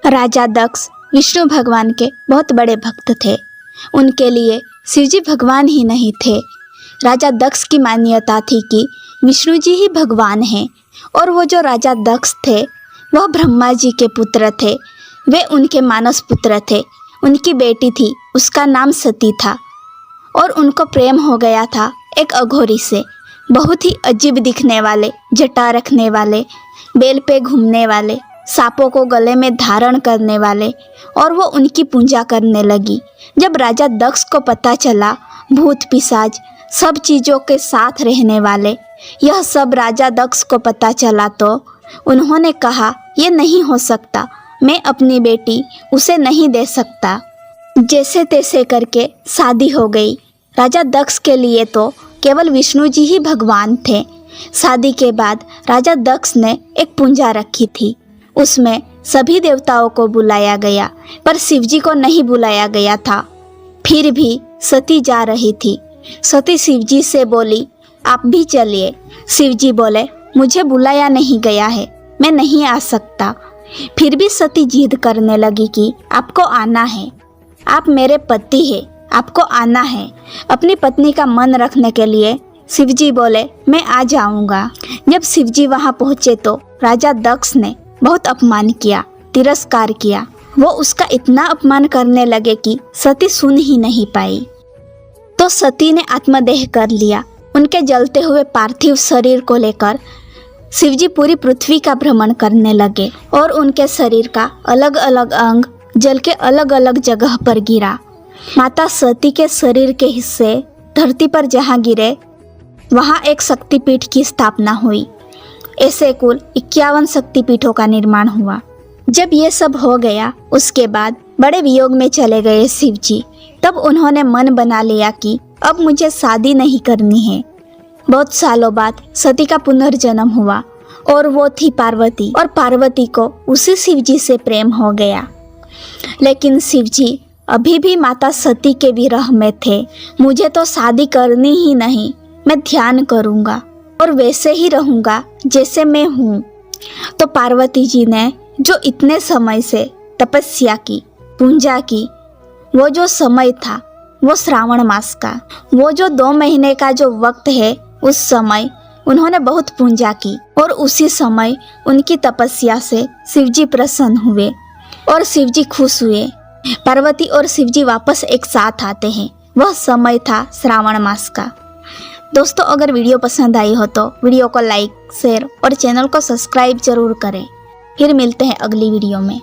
राजा दक्ष विष्णु भगवान के बहुत बड़े भक्त थे। उनके लिए शिवजी भगवान ही नहीं थे। राजा दक्ष की मान्यता थी कि विष्णु जी ही भगवान हैं और वो जो राजा दक्ष थे वह ब्रह्मा जी के पुत्र थे। वे उनके मानस पुत्र थे। उनकी बेटी थी, उसका नाम सती था और उनको प्रेम हो गया था एक अघोरी से। बहुत ही अजीब दिखने वाले, जटा रखने वाले, बेल पे घूमने वाले, सांपों को गले में धारण करने वाले, और वो उनकी पूजा करने लगी। जब राजा दक्ष को पता चला भूत पिशाच सब चीज़ों के साथ रहने वाले, यह सब राजा दक्ष को पता चला तो उन्होंने कहा ये नहीं हो सकता, मैं अपनी बेटी उसे नहीं दे सकता। जैसे तैसे करके शादी हो गई। राजा दक्ष के लिए तो केवल विष्णु जी ही भगवान थे। शादी के बाद राजा दक्ष ने एक पूजा रखी थी। उसमें सभी देवताओं को बुलाया गया पर शिवजी को नहीं बुलाया गया था। फिर भी सती जा रही थी। सती शिवजी से बोली आप भी चलिए। शिवजी बोले मुझे बुलाया नहीं गया है, मैं नहीं आ सकता। फिर भी सती जिद करने लगी कि आपको आना है, आप मेरे पति हैं, आपको आना है। अपनी पत्नी का मन रखने के लिए शिवजी बोले मैं आ जाऊंगा। जब शिवजी वहां पहुंचे तो राजा दक्ष ने बहुत अपमान किया, तिरस्कार किया। वो उसका इतना अपमान करने लगे कि सती सुन ही नहीं पाई। तो सती ने आत्मदेह कर लिया। उनके जलते हुए पार्थिव शरीर को लेकर शिवजी पूरी पृथ्वी का भ्रमण करने लगे और उनके शरीर का अलग अलग अंग जल के अलग अलग जगह पर गिरा। माता सती के शरीर के हिस्से धरती पर जहाँ गिरे वहाँ एक शक्तिपीठ की स्थापना हुई। ऐसे कुल 51 शक्तिपीठों का निर्माण हुआ। जब ये सब हो गया उसके बाद बड़े वियोग में चले गए शिवजी। तब उन्होंने मन बना लिया कि अब मुझे शादी नहीं करनी है। बहुत सालों बाद सती का पुनर्जन्म हुआ और वो थी पार्वती, और पार्वती को उसी शिवजी से प्रेम हो गया। लेकिन शिवजी अभी भी माता सती के विरह में थे। मुझे तो शादी करनी ही नहीं, मैं ध्यान करूँगा और वैसे ही रहूँगा जैसे मैं हूँ। तो पार्वती जी ने जो इतने समय से तपस्या की, पूजा की, वो जो समय था वो श्रावण मास का, वो जो 2 महीने का जो वक्त है, उस समय उन्होंने बहुत पूजा की और उसी समय उनकी तपस्या से शिवजी प्रसन्न हुए और शिवजी खुश हुए। पार्वती और शिवजी वापस एक साथ आते हैं। वह समय था श्रावण मास का। दोस्तों, अगर वीडियो पसंद आई हो तो वीडियो को लाइक, शेयर और चैनल को सब्सक्राइब जरूर करें। फिर मिलते हैं अगली वीडियो में।